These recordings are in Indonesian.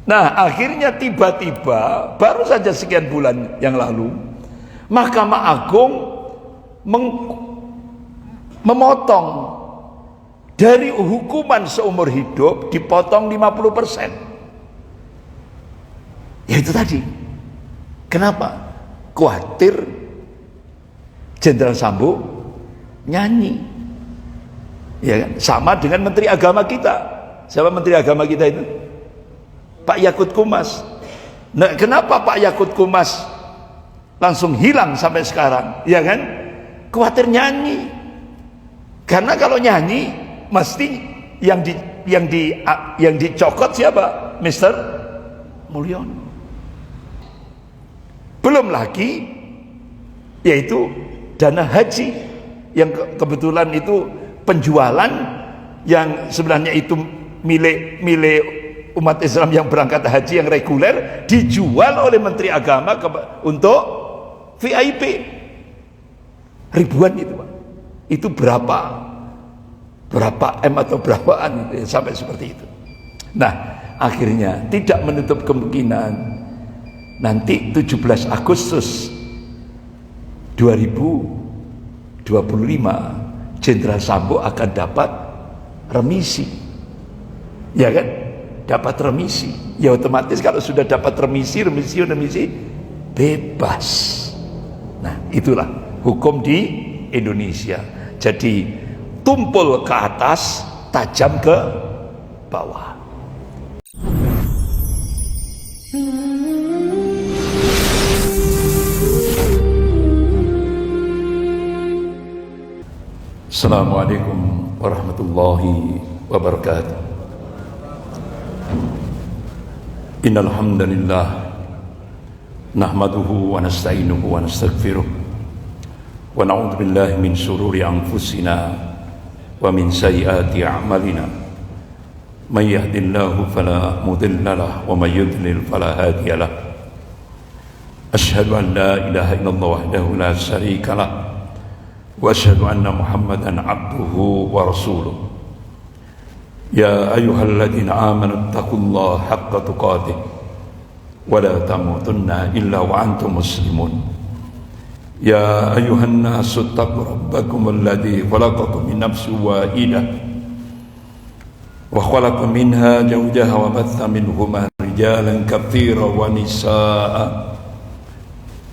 Nah, akhirnya tiba-tiba baru saja sekian bulan yang lalu Mahkamah Agung memotong dari hukuman seumur hidup, dipotong 50%. Ya itu tadi. Kenapa? Khawatir Jenderal Sambo nyanyi. Ya kan? Sama dengan Menteri Agama kita. Siapa Menteri Agama kita itu? Pak Yakut Kumas. Nah, kenapa Pak Yakut Kumas langsung hilang sampai sekarang? Ya kan? Khawatir nyanyi. Karena kalau nyanyi mesti yang dicokot siapa? Mr. Mulyono. Belum lagi yaitu dana haji yang kebetulan itu penjualan yang sebenarnya itu milik umat Islam yang berangkat haji yang reguler, dijual oleh Menteri Agama untuk VIP ribuan itu, Pak. Itu berapa M atau berapaan itu, sampai seperti itu. Nah, akhirnya tidak menutup kemungkinan nanti 17 Agustus 2025 Jenderal Sambo akan dapat remisi. Ya kan? Dapat remisi. Ya otomatis kalau sudah dapat remisi bebas. Nah, itulah hukum di Indonesia. Jadi tumpul ke atas, tajam ke bawah. Assalamualaikum warahmatullahi wabarakatuh. Innal hamdalillah nahmaduhu wa nasta'inuhu wa nastaghfiruh wa na'udzu billahi min shururi anfusina wa min sayyiati a'malina. May yahdihillahu fala mudilla lahu wa may yudlil fala hadiya lahu. Asyhadu an la ilaha illallah wahdahu la syarika lahu wa asyhadu anna Muhammadan abduhu wa rasuluh. Ya ayyuhalladzina amanu taqullaha haqqa tuqatih wa la tamutunna illa wa antum muslimun. Ya ayyuhan nasu taqu rabbakum alladzi khalaqakum min nafsin wahidah wa khalaqa minha zawjaha wa batha minhuma rijalan katsiran wa nisaa'a.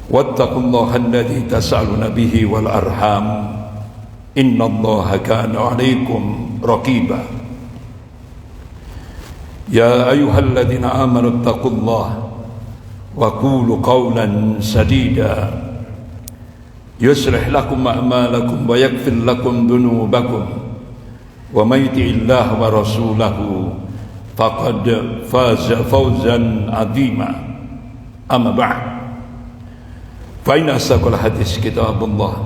Wattaqullaha alladzi tas'aluna bihi wal arham innallaha kana 'alaikum raqiba. Ya ayyuhalladzina amanu taqullaha wa qulu qawlan sadida yuslih lakum a'malakum wa yaghfir lakum dhunubakum wa may yuti'illaha wa rasulahu faqad faza fawzan 'azima. Amma ba'd. Fa inna asdaqal hadits kitabullah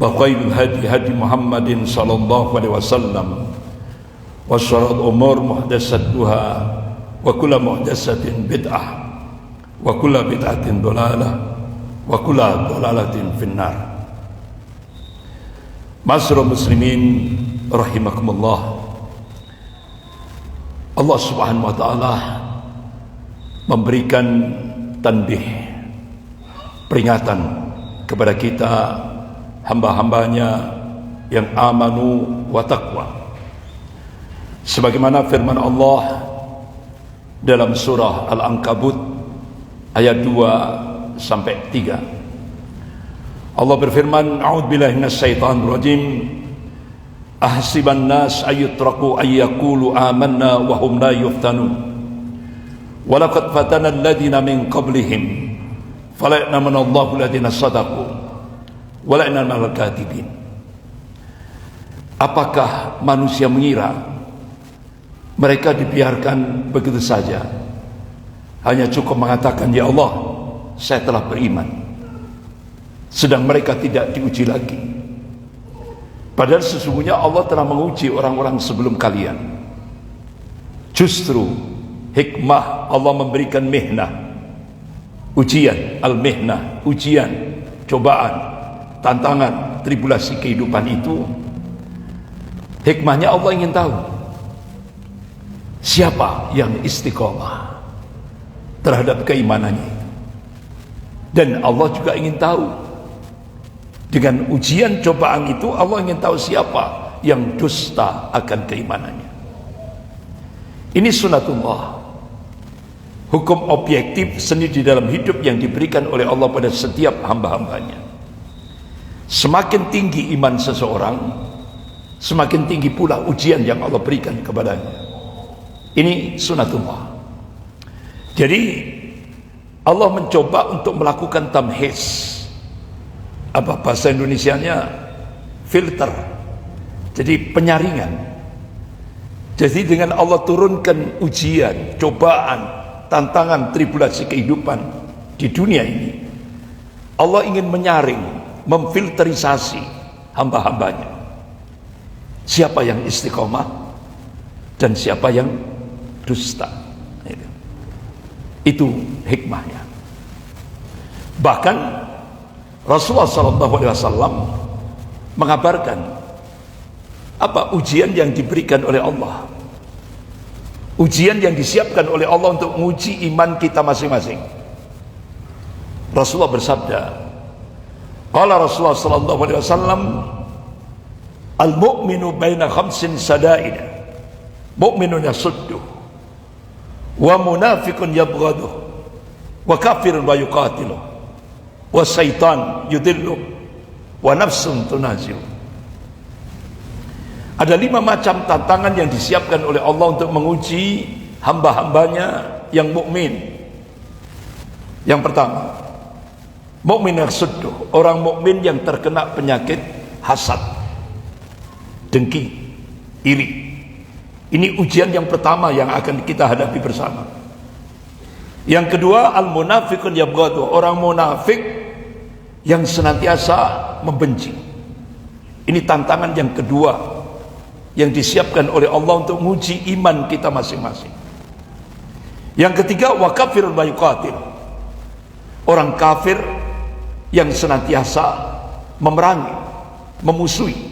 wa khairul hadi hadi Muhammadin sallallahu alaihi wasallam wa syarrul umur muhdatsatuha wa kullu muhdatsatin bid'ah wa kullu bid'atin dhalalah wa kullu dhalalatin finnar. Ma'asyiral muslimin rahimakumullah. Allah Subhanahu wa taala memberikan tanbih, peringatan kepada kita hamba-hambanya yang amanu wa taqwa, sebagaimana firman Allah dalam surah Al-Ankabut ayat 2 sampai 3. Allah berfirman, a'udzubillahi minasyaitonir rajim, ahsiban nas ayyutraku ayyaqulu amanna wa hum la yuftanun wa laqad fatana alladziina min qablihim fala'lamanallahu alladziina shadaqu wa la'lamanal kadhibin. Apakah manusia mengira mereka dibiarkan begitu saja, hanya cukup mengatakan ya Allah saya telah beriman, sedang mereka tidak diuji lagi? Padahal sesungguhnya Allah telah menguji orang-orang sebelum kalian. Justru hikmah Allah memberikan mihnah, ujian, al-mihnah, ujian, cobaan, tantangan, tribulasi kehidupan itu. Hikmahnya Allah ingin tahu Siapa yang istiqomah terhadap keimanannya? Dan Allah juga ingin tahu, dengan ujian cobaan itu Allah ingin tahu siapa yang dusta akan keimanannya. Ini sunatullah, hukum objektif seni di dalam hidup yang diberikan oleh Allah pada setiap hamba-hambanya. Semakin tinggi iman seseorang, semakin tinggi pula ujian yang Allah berikan kepadanya. Ini sunatullah. Jadi Allah mencoba untuk melakukan tamhis, apa bahasa Indonesianya, filter, jadi penyaringan. Jadi dengan Allah turunkan ujian, cobaan, tantangan, tribulasi kehidupan di dunia ini, Allah ingin menyaring, memfilterisasi hamba-hambanya. Siapa yang istiqomah dan siapa yang dusta. Itu hikmahnya. Bahkan Rasulullah SAW mengabarkan apa ujian yang diberikan oleh Allah, ujian yang disiapkan oleh Allah untuk menguji iman kita masing-masing. Rasulullah bersabda, qala Rasulullah SAW, al-mu'minu baina khamsin sadaid, mu'minun yasuddu, wa munafiqun yabghaduh, wa kafirun wa yuqatiluh, wa syaitan yudilluh, wa nafsun tunazi'u. Ada 5 macam tantangan yang disiapkan oleh Allah untuk menguji hamba-hambanya yang mukmin. Yang pertama, mukmin yasuddu, orang mukmin yang terkena penyakit hasad, dengki, iri. Ini ujian yang pertama yang akan kita hadapi bersama. Yang kedua, al-munafiqun yabghadu, orang munafik yang senantiasa membenci. Ini tantangan yang kedua yang disiapkan oleh Allah untuk menguji iman kita masing-masing. Yang ketiga, wa kafirun wa yuqatil, orang kafir yang senantiasa memerangi, memusuhi.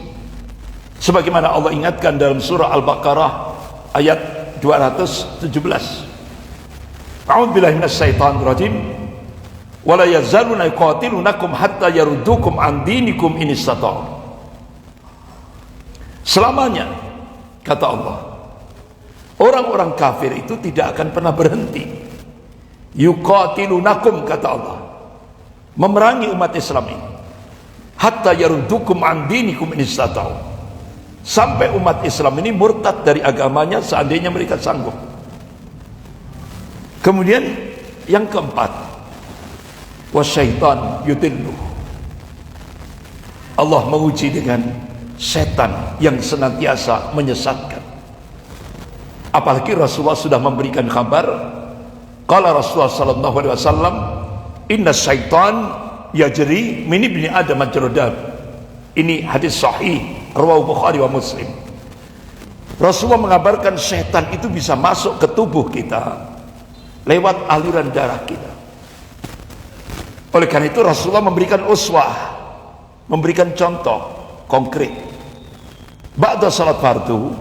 Sebagaimana Allah ingatkan dalam surah Al-Baqarah ayat 217. A'udzubillahi minasyaitonir rajim. Wala yazaluna yuqatilunakum hatta yaruddukum an dinikum in istata'u. Selamanya, kata Allah, orang-orang kafir itu tidak akan pernah berhenti. Yuqatilunakum, kata Allah, memerangi umat Islam ini. Hatta yaruddukum an dinikum in istata'u. Sampai umat Islam ini murtad dari agamanya seandainya mereka sanggup. Kemudian yang keempat, wasyaitan yudillu, Allah menguji dengan setan yang senantiasa menyesatkan. Apalagi Rasulullah sudah memberikan kabar, qala Rasulullah sallallahu alaihi wasallam, inna syaitan yajri min ibni adam majrad. Ini hadis sahih riwayat Bukhari wa Muslim. Rasulullah mengabarkan setan itu bisa masuk ke tubuh kita lewat aliran darah kita. Oleh karena itu Rasulullah memberikan uswah, memberikan contoh konkret. Ba'da salat fardu,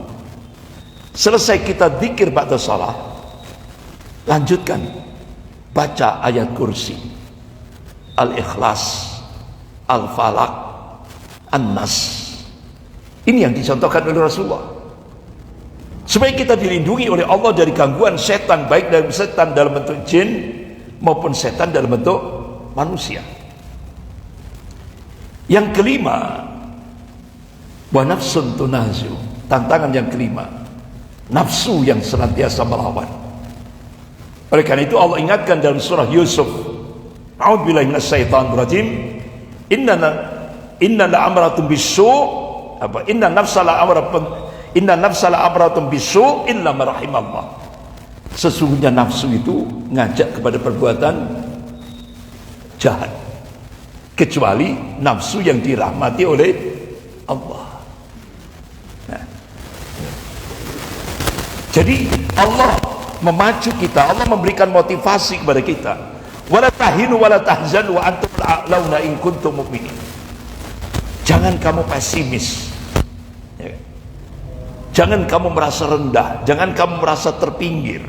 selesai kita zikir ba'da salat, lanjutkan baca ayat kursi, Al-Ikhlas, Al-Falaq, An-Nas. Ini yang dicontohkan oleh Rasulullah, supaya kita dilindungi oleh Allah dari gangguan setan, baik dari setan dalam bentuk jin maupun setan dalam bentuk manusia. Yang kelima, wa nafsun tunazu, tantangan yang kelima, nafsu yang senantiasa melawan. Oleh karena itu Allah ingatkan dalam surah Yusuf, a'udzubillahi minasyaitonir rajim, inna la'amratum bisu', apa, inna nafsala amratun bisu illa marahimallah. Sesungguhnya nafsu itu ngajak kepada perbuatan jahat, kecuali nafsu yang dirahmati oleh Allah. Nah, jadi Allah memacu kita, Allah memberikan motivasi kepada kita. Wala tahinu wala tahzanu wa antum a'launa in kuntum mu'minin. Jangan kamu pesimis, Jangan kamu merasa rendah, jangan kamu merasa terpinggir.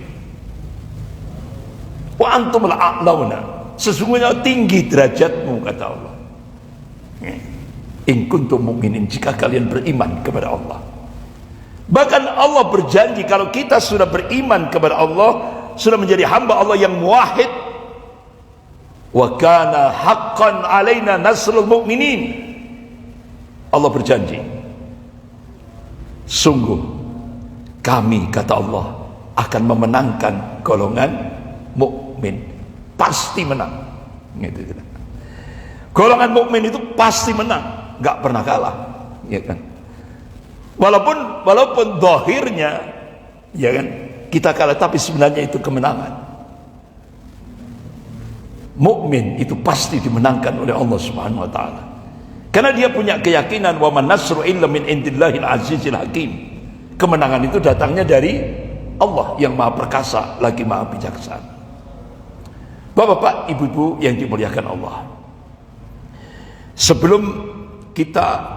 Wa antumul a'launa, sesungguhnya tinggi derajatmu, kata Allah. In kuntum mu'minin, jika kalian beriman kepada Allah. Bahkan Allah berjanji kalau kita sudah beriman kepada Allah, sudah menjadi hamba Allah yang muwahhid, wa kana haqqan alaina nasrul mu'minin. Allah berjanji, sungguh kami, kata Allah, akan memenangkan golongan mukmin, pasti menang. Gitu. Golongan mukmin itu pasti menang, nggak pernah kalah, ya kan? Walaupun zahirnya, ya kan, kita kalah, tapi sebenarnya itu kemenangan. Mukmin itu pasti dimenangkan oleh Allah Subhanahu wa taala. Karena dia punya keyakinan wa man nasru illa min indillahil azizil hakim. Kemenangan itu datangnya dari Allah yang Maha Perkasa lagi Maha Bijaksana. Bapak-bapak, ibu-ibu yang dimuliakan Allah, sebelum kita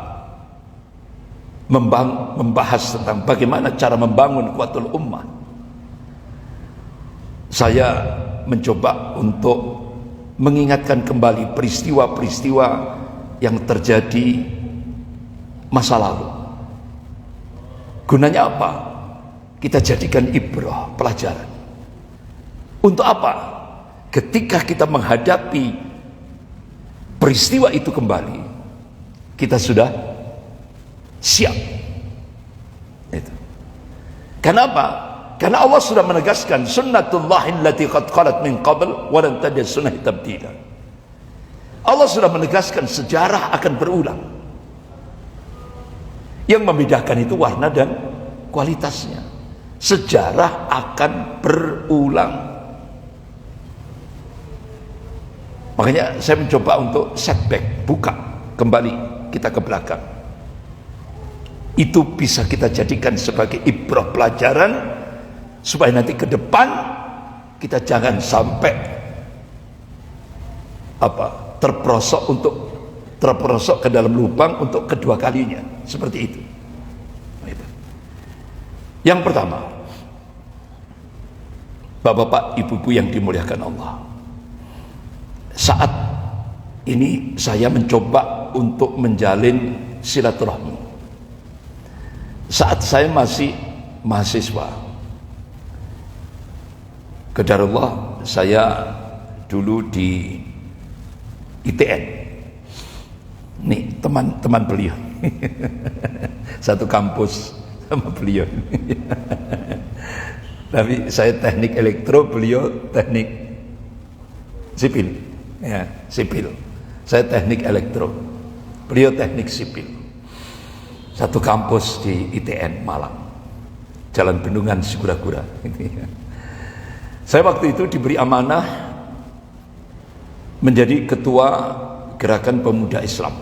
membahas tentang bagaimana cara membangun kuatul ummah, saya mencoba untuk mengingatkan kembali peristiwa-peristiwa yang terjadi masa lalu. Gunanya apa? Kita jadikan ibrah, pelajaran. Untuk apa? Ketika kita menghadapi peristiwa itu kembali, kita sudah siap. Itu. Kenapa? Karena Allah sudah menegaskan sunnatullahi allati qad khalat min qabl wa lan tajid sunnahi tabdila. Allah sudah menegaskan sejarah akan berulang. Yang membedakan itu warna dan kualitasnya. Sejarah akan berulang. Makanya saya mencoba untuk setback, buka kembali kita ke belakang. Itu bisa kita jadikan sebagai ibrah, pelajaran, supaya nanti ke depan kita jangan sampai terperosok ke dalam lubang untuk kedua kalinya, seperti itu. Yang pertama, bapak-bapak, ibu-ibu yang dimuliakan Allah, saat ini saya mencoba untuk menjalin silaturahmi. Saat saya masih mahasiswa, qadarullah, saya dulu di ITN. Nih teman-teman beliau satu kampus sama beliau. Tapi saya teknik elektro, beliau teknik sipil, ya, sipil. Saya teknik elektro, beliau teknik sipil. Satu kampus di ITN Malang, Jalan Bendungan Sigura-gura. Saya waktu itu diberi amanah menjadi ketua Gerakan Pemuda Islam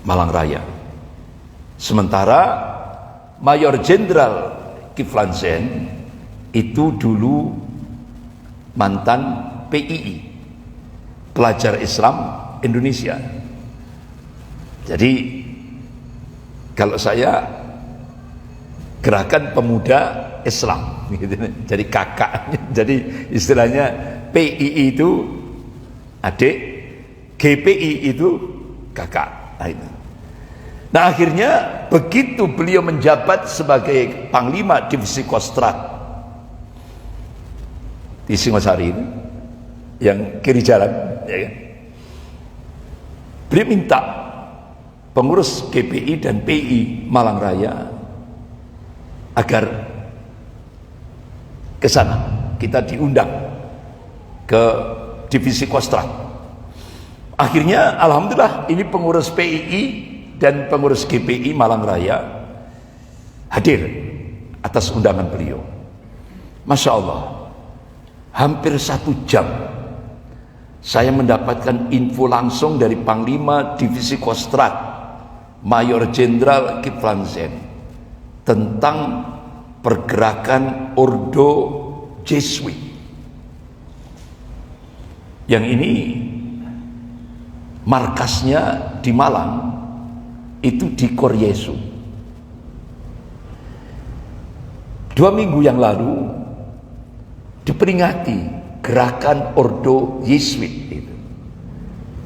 Malang Raya. Sementara Mayor Jenderal Kiflan Zain itu dulu mantan PII, Pelajar Islam Indonesia. Jadi kalau saya Gerakan Pemuda Islam, jadi kakak. Jadi istilahnya PII itu adik, GPI itu kakak. Nah akhirnya begitu beliau menjabat sebagai Panglima Divisi Kostrad di Singosari ini, yang kiri jalan, ya kan? Beliau minta pengurus GPI dan PI Malang Raya agar ke sana, kita diundang ke Divisi Kostrad. Akhirnya alhamdulillah ini pengurus PII dan pengurus GPI Malang Raya hadir atas undangan beliau. Masya Allah, hampir 1 jam saya mendapatkan info langsung dari Panglima Divisi Kostrad Mayor Jenderal Kiflan Zain tentang pergerakan Ordo Jesuit. Yang ini markasnya di Malang, itu di Kor Yesu. 2 minggu yang lalu diperingati gerakan Ordo Yesuit itu.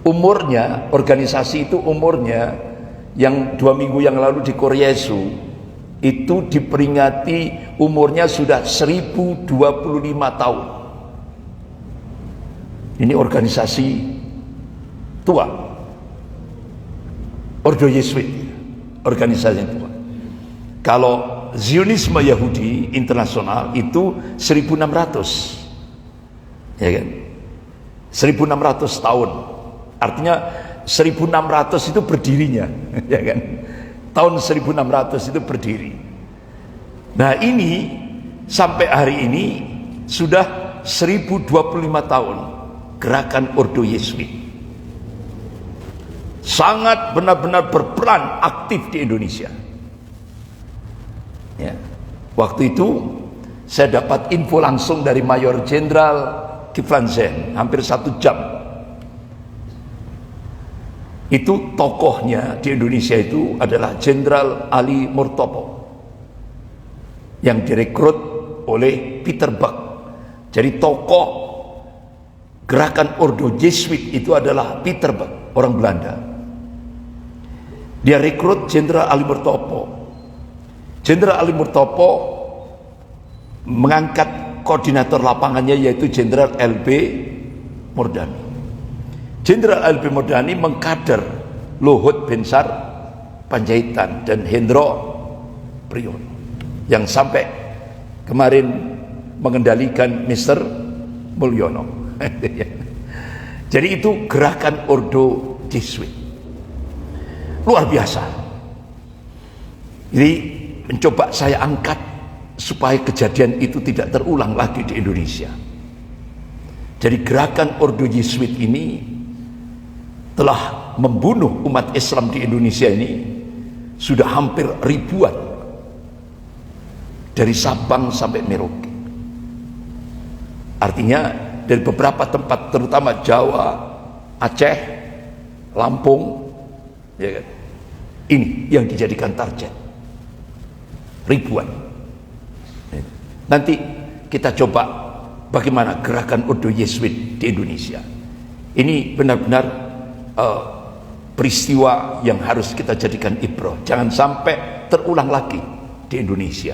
Umurnya, organisasi itu umurnya yang 2 minggu yang lalu di Koryesu itu diperingati umurnya sudah 1025 tahun. Ini organisasi tua, Ordo Yesuit, organisasi tua. Kalau Zionisme Yahudi internasional itu 1600, ya kan? 1600 tahun. Artinya 1600 itu berdirinya, ya kan? Tahun 1600 itu berdiri. Nah, ini sampai hari ini sudah 1025 tahun gerakan Ordo Yesuit. Sangat benar-benar berperan aktif di Indonesia. Ya. Waktu itu saya dapat info langsung dari Mayor Jenderal Kiflan Zain, hampir 1 jam. Itu tokohnya di Indonesia itu adalah Jenderal Ali Murtopo yang direkrut oleh Peter Buck. Jadi tokoh gerakan Ordo Yesuit itu adalah Peter Buck, orang Belanda. Dia rekrut Jenderal Ali Murtopo. Jenderal Ali Murtopo mengangkat koordinator lapangannya yaitu Jenderal LB Murdani. Jenderal LB Murdani mengkader Luhut Binsar Panjaitan dan Hendro Priyono yang sampai kemarin mengendalikan Mr. Mulyono. Jadi itu gerakan Ordo Yesuit luar biasa. Jadi mencoba saya angkat supaya kejadian itu tidak terulang lagi di Indonesia. Jadi gerakan Ordo Yesuit ini telah membunuh umat Islam di Indonesia ini sudah hampir ribuan, dari Sabang sampai Merauke. Artinya dari beberapa tempat terutama Jawa, Aceh, Lampung, ya kan? Ini yang dijadikan target. Ribuan. Nanti kita coba bagaimana gerakan Ordo Yesuit di Indonesia. Ini benar-benar peristiwa yang harus kita jadikan ibrah. Jangan sampai terulang lagi di Indonesia.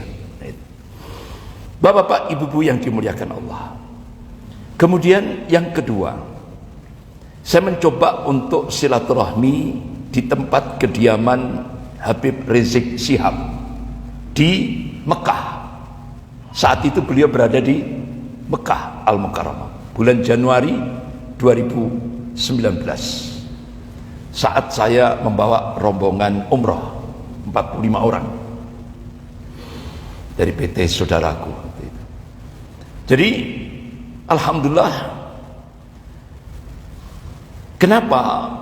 Bapak-bapak, ibu-ibu yang dimuliakan Allah. Kemudian yang kedua, saya mencoba untuk silaturahmi di tempat kediaman Habib Rizik Syihab di Mekah. Saat itu beliau berada di Mekah Al-Mukarramah bulan Januari 2019 saat saya membawa rombongan umroh 45 orang dari PT saudaraku. Jadi alhamdulillah, kenapa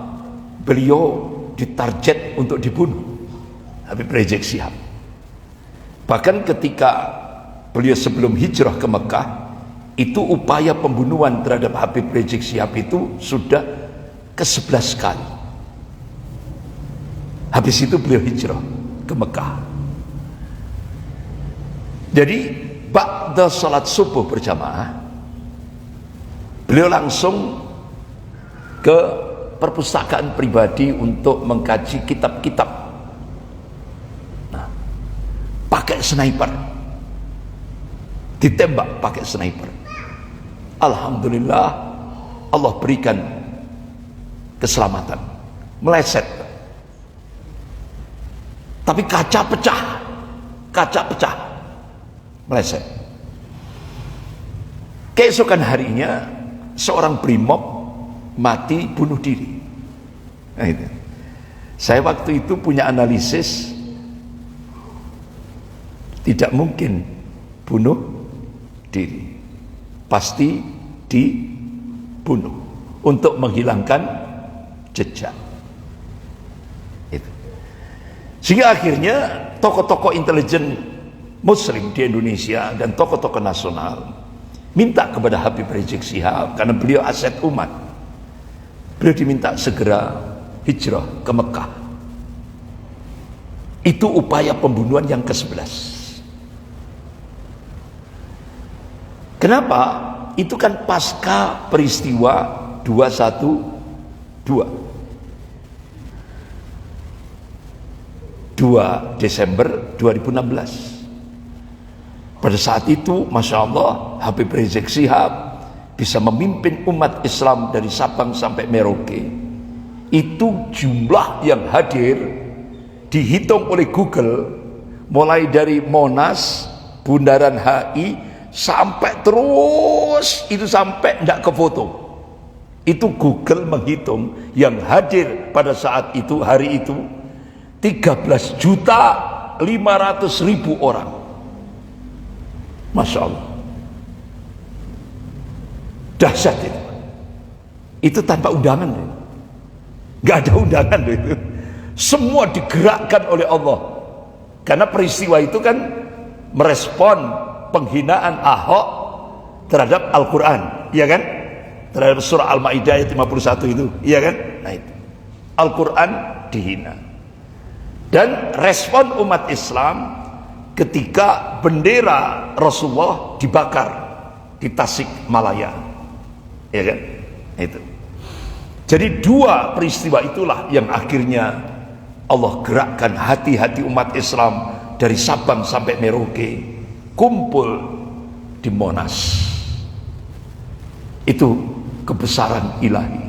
beliau ditarget untuk dibunuh, Habib Rizik Syihab? Bahkan ketika beliau sebelum hijrah ke Mekah, itu upaya pembunuhan terhadap Habib Rizik Syihab itu sudah ke-11 kali. Habis itu beliau hijrah ke Mekah. Jadi ba'da salat subuh berjamaah, beliau langsung ke perpustakaan pribadi untuk mengkaji kitab-kitab. Pakai sniper, ditembak pakai sniper. Alhamdulillah, Allah berikan keselamatan, meleset, tapi kaca pecah, meleset. Keesokan harinya seorang brimob mati bunuh diri. Nah, itu. Saya waktu itu punya analisis, tidak mungkin bunuh diri, pasti dibunuh untuk menghilangkan jejak. Itu. Sehingga akhirnya tokoh-tokoh intelijen Muslim di Indonesia dan tokoh-tokoh nasional minta kepada Habib Rizik Syihab, karena beliau aset umat, beliau diminta segera hijrah ke Mekah. Itu upaya pembunuhan yang ke-11. Kenapa? Itu kan pasca peristiwa 212. 2 Desember 2016. Pada saat itu, Masya Allah, Habib Rizik Syihab bisa memimpin umat Islam dari Sabang sampai Merauke. Itu jumlah yang hadir dihitung oleh Google, mulai dari Monas, Bundaran HI, sampai terus, itu sampai tidak ke foto. Itu Google menghitung yang hadir pada saat itu, hari itu, 13.500.000 orang. Masya Allah, dahsyat itu. Itu tanpa undangan, nggak ada undangan itu. Semua digerakkan oleh Allah, karena peristiwa itu kan merespon penghinaan Ahok terhadap Al-Quran, iya kan? Terhadap surah Al-Maidah ayat 51 itu, iya kan? Nah itu, Al-Quran dihina. Dan respon umat Islam ketika bendera Rasulullah dibakar di Tasikmalaya, ya kan? Itu. Jadi dua peristiwa itulah yang akhirnya Allah gerakkan hati-hati umat Islam dari Sabang sampai Merauke kumpul di Monas. Itu kebesaran ilahi,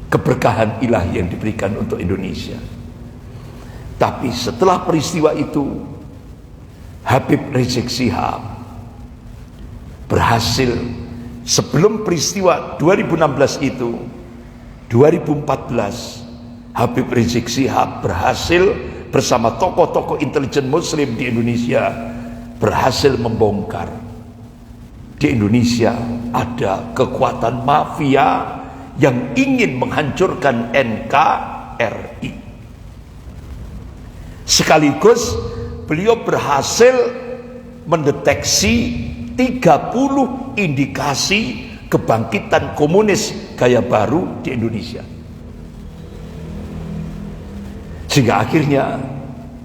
keberkahan ilahi yang diberikan untuk Indonesia. Tapi setelah peristiwa itu, Habib Rizik Syihab berhasil, sebelum peristiwa 2016 itu, 2014 Habib Rizik Syihab berhasil bersama tokoh-tokoh intelijen muslim di Indonesia berhasil membongkar di Indonesia ada kekuatan mafia yang ingin menghancurkan NKRI. Sekaligus beliau berhasil mendeteksi 30 indikasi kebangkitan komunis gaya baru di Indonesia. Sehingga akhirnya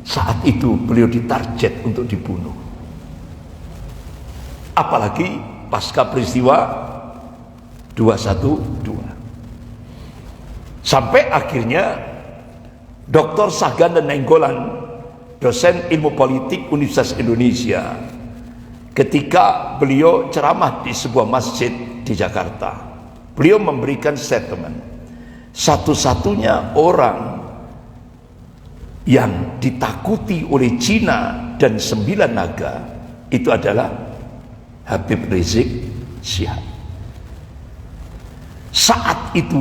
saat itu beliau ditarget untuk dibunuh. Apalagi pasca peristiwa 212. Sampai akhirnya Dr. Sahganda Nainggolan, dosen ilmu politik Universitas Indonesia, ketika beliau ceramah di sebuah masjid di Jakarta, beliau memberikan statement, satu-satunya orang yang ditakuti oleh Cina dan 9 naga itu adalah Habib Rizik Syihab. Saat itu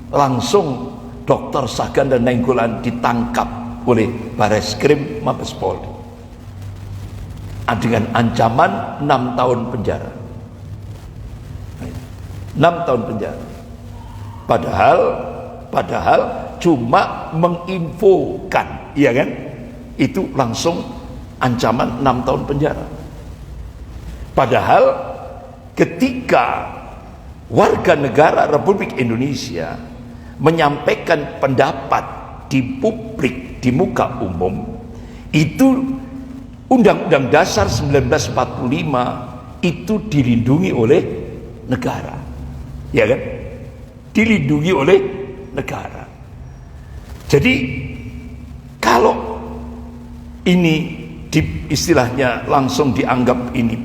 langsung Dr. Sahganda Nainggolan ditangkap oleh Bareskrim Mabes Polri dengan ancaman 6 tahun penjara. 6 tahun penjara. Padahal cuma menginfokan, iya kan? Itu langsung ancaman 6 tahun penjara. Padahal ketika warga negara Republik Indonesia menyampaikan pendapat di publik, di muka umum, itu Undang-Undang Dasar 1945 itu dilindungi oleh negara, ya kan? Dilindungi oleh negara. Jadi kalau ini istilahnya langsung dianggap ini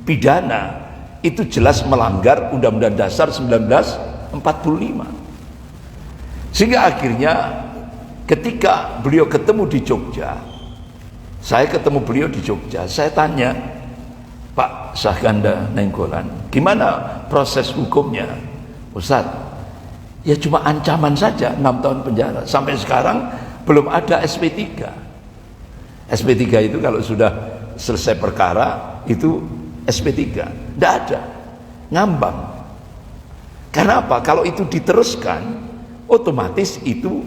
pidana, itu jelas melanggar Undang-Undang Dasar 1945. Sehingga akhirnya ketika beliau ketemu di Jogja, saya ketemu beliau di Jogja, saya tanya, Pak Sahganda Nainggolan, gimana proses hukumnya? Ustaz, ya cuma ancaman saja, 6 tahun penjara. Sampai sekarang belum ada SP3. SP3 itu kalau sudah selesai perkara, itu SP3. Tidak ada, ngambang. Karena apa? Kalau itu diteruskan, otomatis itu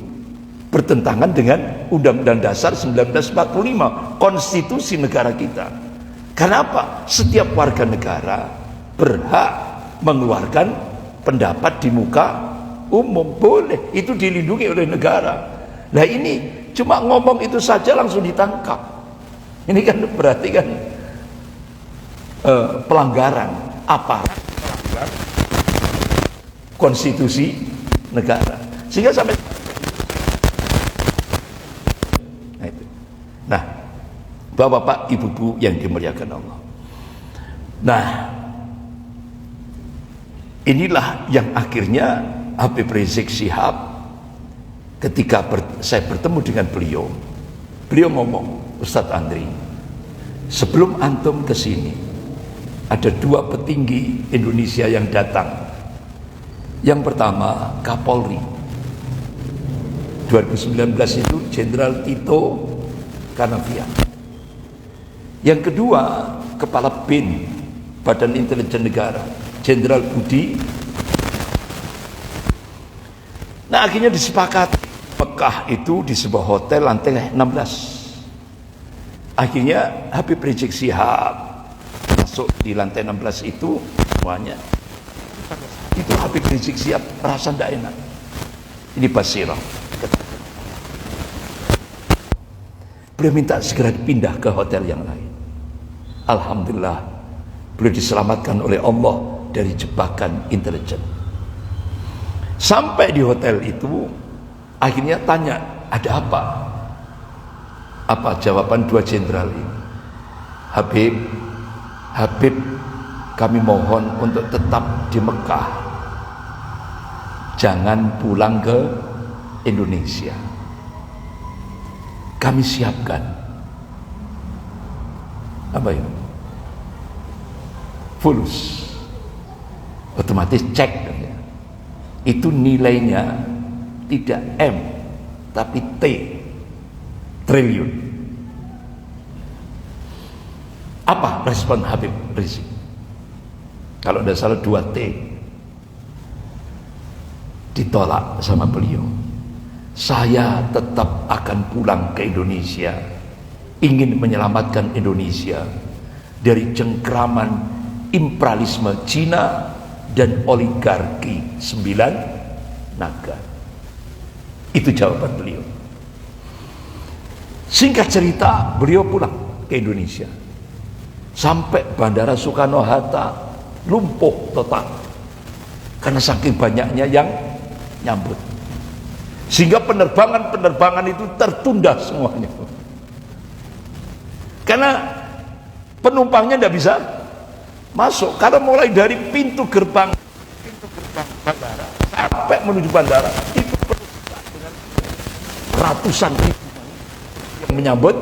bertentangan dengan Undang-Undang Dasar 1945, konstitusi negara kita. Kenapa? Setiap warga negara berhak mengeluarkan pendapat di muka umum, boleh, itu dilindungi oleh negara. Nah ini cuma ngomong itu saja langsung ditangkap. Ini kan berarti kan pelanggaran aparat, pelanggar konstitusi negara, sehingga sampai nah, bapak-bapak, ibu-ibu yang dimuliakan Allah. Nah, inilah yang akhirnya Habib Rizik Syihab, ketika saya bertemu dengan beliau ngomong, Ustadz Andri, sebelum antum ke sini ada dua petinggi Indonesia yang datang. Yang pertama Kapolri 2019 itu Jenderal Tito Karnavian. Yang kedua Kepala BIN, Badan Intelijen Negara, Jenderal Budi. Nah, akhirnya disepakati Mekah itu di sebuah hotel lantai 16. Akhirnya Habib Rizik Syihab masuk di lantai 16 itu semuanya. Itu Habib Rizik Syihab rasa tidak enak. Ini Basirah. Beliau minta segera dipindah ke hotel yang lain. Alhamdulillah, beliau diselamatkan oleh Allah dari jebakan intelijen. Sampai di hotel itu, akhirnya tanya, ada apa? Apa jawaban dua jenderal ini? Habib, kami mohon untuk tetap di Mekah, jangan pulang ke Indonesia. Kami siapkan apa itu? Fulus, otomatis cek, ya. Itu nilainya tidak M tapi T, triliun. Apa respon Habib Rizik? Kalau tidak salah 2T. Ditolak sama beliau. Saya tetap akan pulang ke Indonesia, ingin menyelamatkan Indonesia dari cengkraman imperialisme Cina dan oligarki 9 naga. Itu jawaban beliau. Singkat cerita, beliau pulang ke Indonesia. Sampai Bandara Soekarno-Hatta lumpuh total karena saking banyaknya yang nyambut, sehingga penerbangan itu tertunda semuanya karena penumpangnya tidak bisa masuk, karena mulai dari pintu gerbang bandara sampai menuju bandara itu penuh dengan ratusan ribu yang menyambut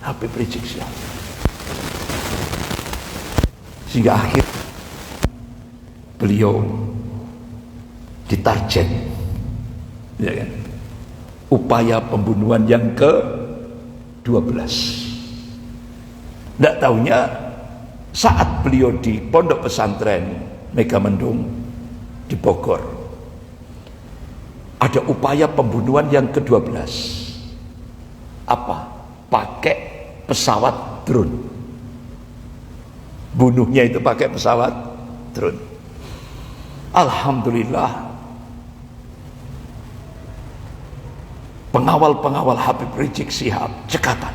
Habib Rizik Syihab. Sehingga akhir beliau ditarget, ya kan? Upaya pembunuhan yang ke-12. Tidak tahunya saat beliau di pondok pesantren Megamendung di Bogor, ada upaya pembunuhan yang ke-12. Apa? Pakai pesawat drone. Bunuhnya itu pakai pesawat drone. Alhamdulillah, pengawal-pengawal Habib Rizik Syihab cekatan.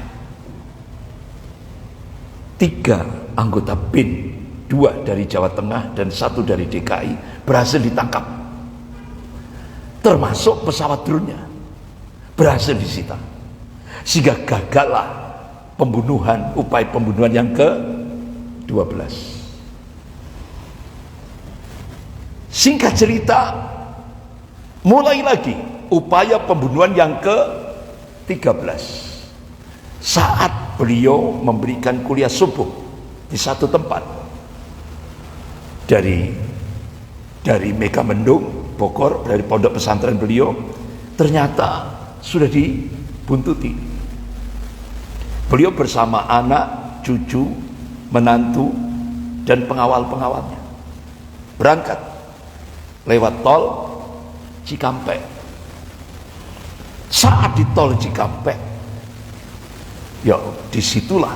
3 anggota BIN, 2 dari Jawa Tengah dan 1 dari DKI berhasil ditangkap. Termasuk pesawat drone-nya berhasil disita. Sehingga gagallah pembunuhan, upaya pembunuhan yang ke-12. Singkat cerita, mulai lagi upaya pembunuhan yang ke-13 saat beliau memberikan kuliah subuh di satu tempat dari Megamendung, Bogor, dari pondok pesantren beliau, ternyata sudah dibuntuti. Beliau bersama anak, cucu, menantu dan pengawal-pengawalnya berangkat lewat tol Cikampek. Saat di tol Cikampek, ya disitulah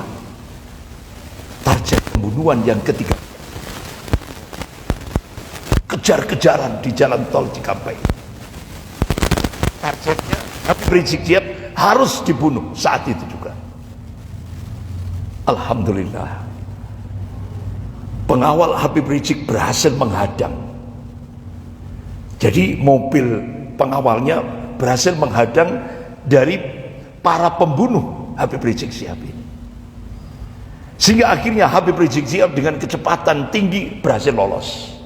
target pembunuhan yang ketiga. Kejar-kejaran di jalan tol Cikampek. Targetnya Habib Rizik Syihab harus dibunuh saat itu juga. Alhamdulillah, pengawal Habib Rizik berhasil menghadang. Jadi mobil pengawalnya berhasil menghadang dari para pembunuh Habib Rizik Syihab ini. Sehingga akhirnya Habib Rizik Syihab dengan kecepatan tinggi berhasil lolos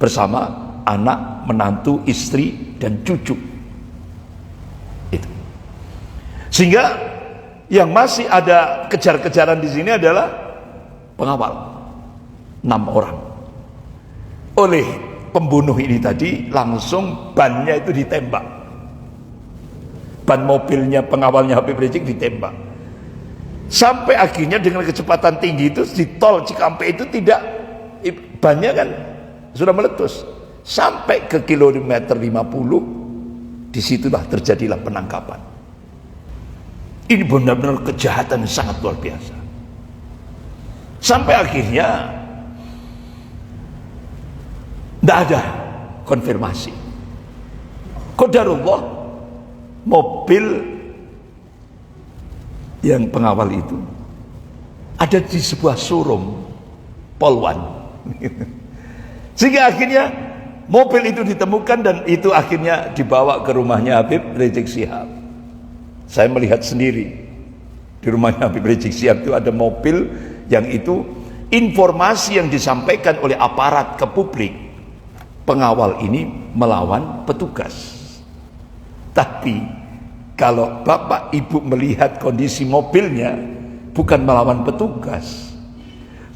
bersama anak, menantu, istri, dan cucu. Itu. Sehingga yang masih ada kejar-kejaran di sini adalah pengawal 6 orang. Oleh pembunuh ini tadi langsung bannya itu ditembak. Ban mobilnya pengawalnya Habib Rizik ditembak. Sampai akhirnya dengan kecepatan tinggi itu di tol Cikampek itu tidak, bannya kan sudah meletus sampai ke kilometer 50. Disitulah terjadilah penangkapan. Ini benar-benar kejahatan yang sangat luar biasa. Sampai akhirnya tidak ada konfirmasi. Qadarullah, mobil yang pengawal itu ada di sebuah showroom Polwan. Sehingga akhirnya mobil itu ditemukan dan itu akhirnya dibawa ke rumahnya Habib Rizik Syihab. Saya melihat sendiri di rumahnya Habib Rizik Syihab itu ada mobil yang itu informasi yang disampaikan oleh aparat ke publik, pengawal ini melawan petugas. Tapi kalau bapak ibu melihat kondisi mobilnya, bukan melawan petugas,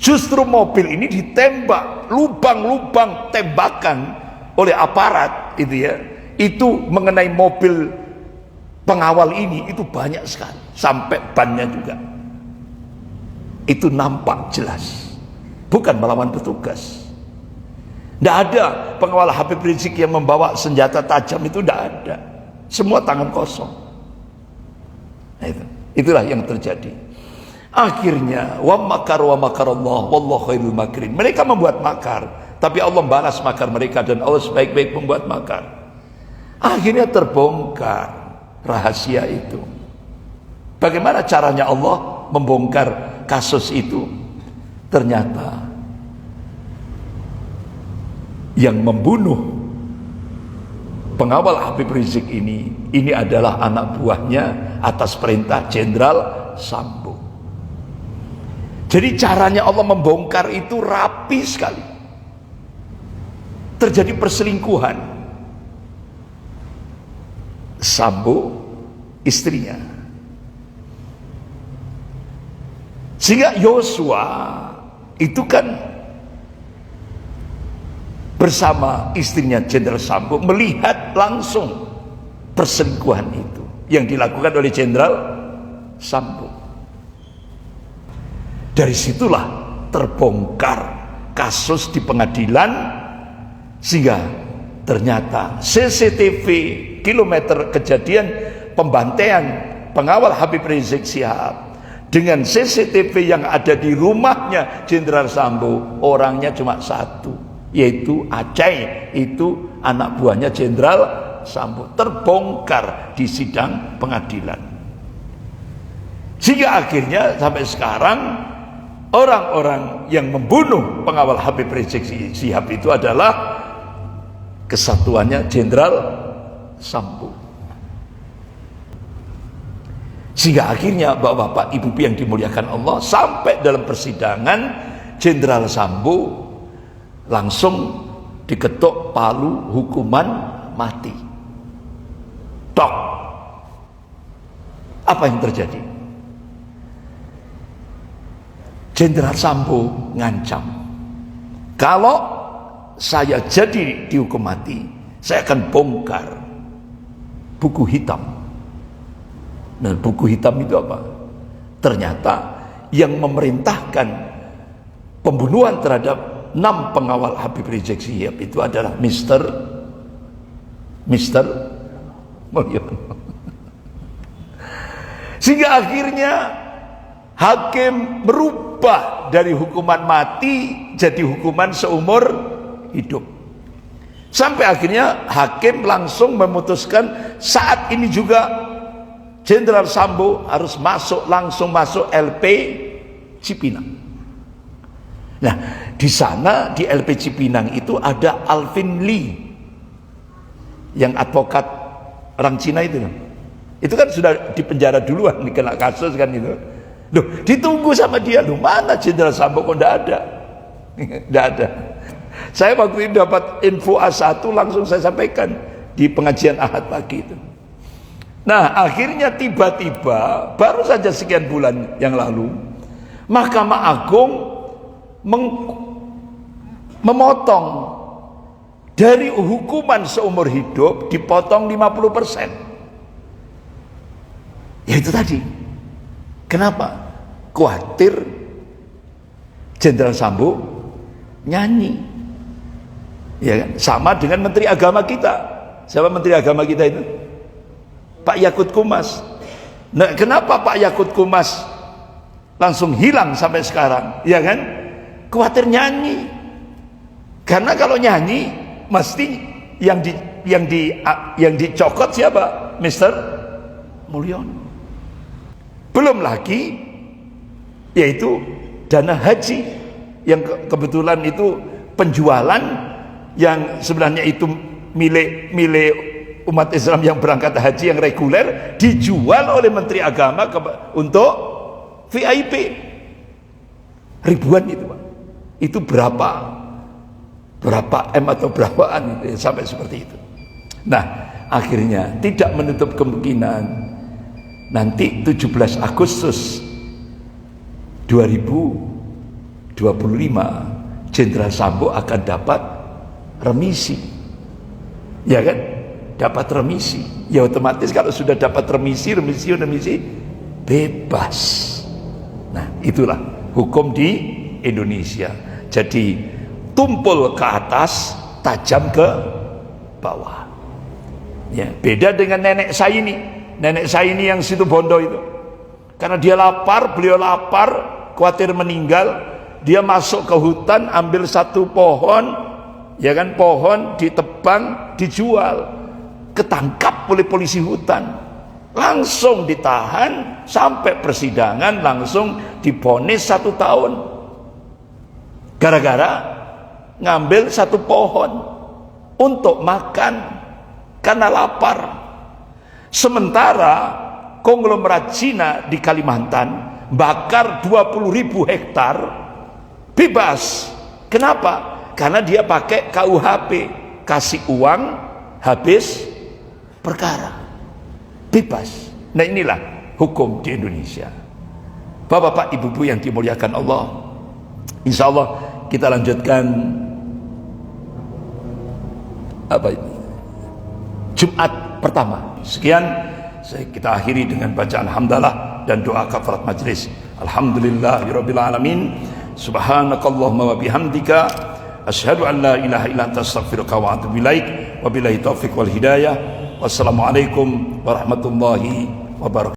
justru mobil ini ditembak, lubang-lubang tembakan oleh aparat itu ya, itu mengenai mobil pengawal ini itu banyak sekali, sampai bannya juga. Itu nampak jelas, bukan melawan petugas. Tidak ada pengawal Habib Rizik yang membawa senjata tajam, itu tidak ada. Semua tangan kosong. Nah, itulah yang terjadi. Akhirnya wa makarallah wallahu khairul makirin. Mereka membuat makar, tapi Allah balas makar mereka dan Allah sebaik-baik membuat makar. Akhirnya terbongkar rahasia itu. Bagaimana caranya Allah membongkar kasus itu? Ternyata yang membunuh pengawal Habib Rizik ini adalah anak buahnya atas perintah Jenderal Sambo. Jadi caranya Allah membongkar itu rapi sekali. Terjadi perselingkuhan Sambo istrinya, sehingga Yosua itu kan bersama istrinya Jenderal Sambo melihat langsung perselingkuhan itu yang dilakukan oleh Jenderal Sambo. Dari situlah terbongkar kasus di pengadilan, sehingga ternyata CCTV kilometer kejadian pembantaian pengawal Habib Rizik Syihab dengan CCTV yang ada di rumahnya Jenderal Sambo, orangnya cuma satu, yaitu Aceh, itu anak buahnya Jenderal Sambo, terbongkar di sidang pengadilan. Sehingga akhirnya sampai sekarang orang-orang yang membunuh pengawal Habib Rizik Syihab itu adalah kesatuannya Jenderal Sambo. Sehingga akhirnya bapak-bapak, ibu yang dimuliakan Allah, sampai dalam persidangan Jenderal Sambo langsung diketok palu hukuman mati. Tok. Apa yang terjadi? Jenderal Sambo ngancam, kalau saya jadi dihukum mati, saya akan bongkar buku hitam. Nah, buku hitam itu apa? Ternyata yang memerintahkan pembunuhan terhadap 6 pengawal Habib Rizik Syihab itu adalah Mister Mulyono. Sehingga akhirnya hakim merubah dari hukuman mati jadi hukuman seumur hidup. Sampai akhirnya hakim langsung memutuskan saat ini juga Jenderal Sambo harus langsung masuk LP Cipinang. Nah, di sana di LP Cipinang itu ada Alvin Lee, yang advokat orang Cina itu. Itu kan sudah dipenjara duluan, dikena kasus kan itu. Loh, ditunggu sama dia. Loh, mana Jenderal Sambo kok enggak ada? Enggak ada. Saya waktu itu dapat info A1 langsung saya sampaikan di pengajian Ahad pagi itu. Nah, akhirnya tiba-tiba baru saja sekian bulan yang lalu Mahkamah Agung memotong dari hukuman seumur hidup, dipotong 50%. Ya itu tadi. Kenapa? Khawatir Jenderal Sambo nyanyi. Ya kan? Sama dengan Menteri Agama kita. Siapa Menteri Agama kita itu? Pak Yakut Kumas. Nah, kenapa Pak Yakut Kumas langsung hilang sampai sekarang? Ya kan? Khawatir nyanyi. Karena kalau nyanyi mesti yang dicokot siapa? Mr. Mulyono. Belum lagi yaitu dana haji yang kebetulan itu penjualan yang sebenarnya itu milik umat Islam yang berangkat haji yang reguler, dijual oleh Menteri Agama untuk VIP ribuan itu, Pak. Itu berapa M atau berapaan itu, sampai seperti itu. Nah, akhirnya tidak menutup kemungkinan nanti 17 Agustus 2025 Jenderal Sambo akan dapat remisi. Ya kan? Dapat remisi. Ya otomatis kalau sudah dapat remisi bebas. Nah, itulah hukum di Indonesia. Jadi tumpul ke atas, tajam ke bawah. Ya, beda dengan nenek saya ini. Nenek saya ini yang situ Bondo itu, karena dia lapar, beliau lapar, khawatir meninggal, dia masuk ke hutan, ambil satu pohon, ya kan, pohon ditebang, dijual, ketangkap oleh polisi hutan, langsung ditahan sampai persidangan, langsung divonis 1 tahun, gara-gara ngambil satu pohon untuk makan karena lapar. Sementara konglomerat Cina di Kalimantan bakar 20.000 hektar bebas. Kenapa? Karena dia pakai KUHP, kasih uang habis perkara, bebas. Nah, inilah hukum di Indonesia. Bapak-bapak, ibu-ibu yang dimuliakan Allah, insya Allah kita lanjutkan Jumat pertama. Sekian, kita akhiri dengan bacaan hamdalah dan doa kafarat majlis. Alhamdulillahirabbil alamin. Subhanakallahumma wa bihamdika asyhadu an la ilaha illa anta astaghfiruka wa atubu ilaik. Wabillahi taufiq wal hidayah. Wassalamualaikum warahmatullahi wabarakatuh.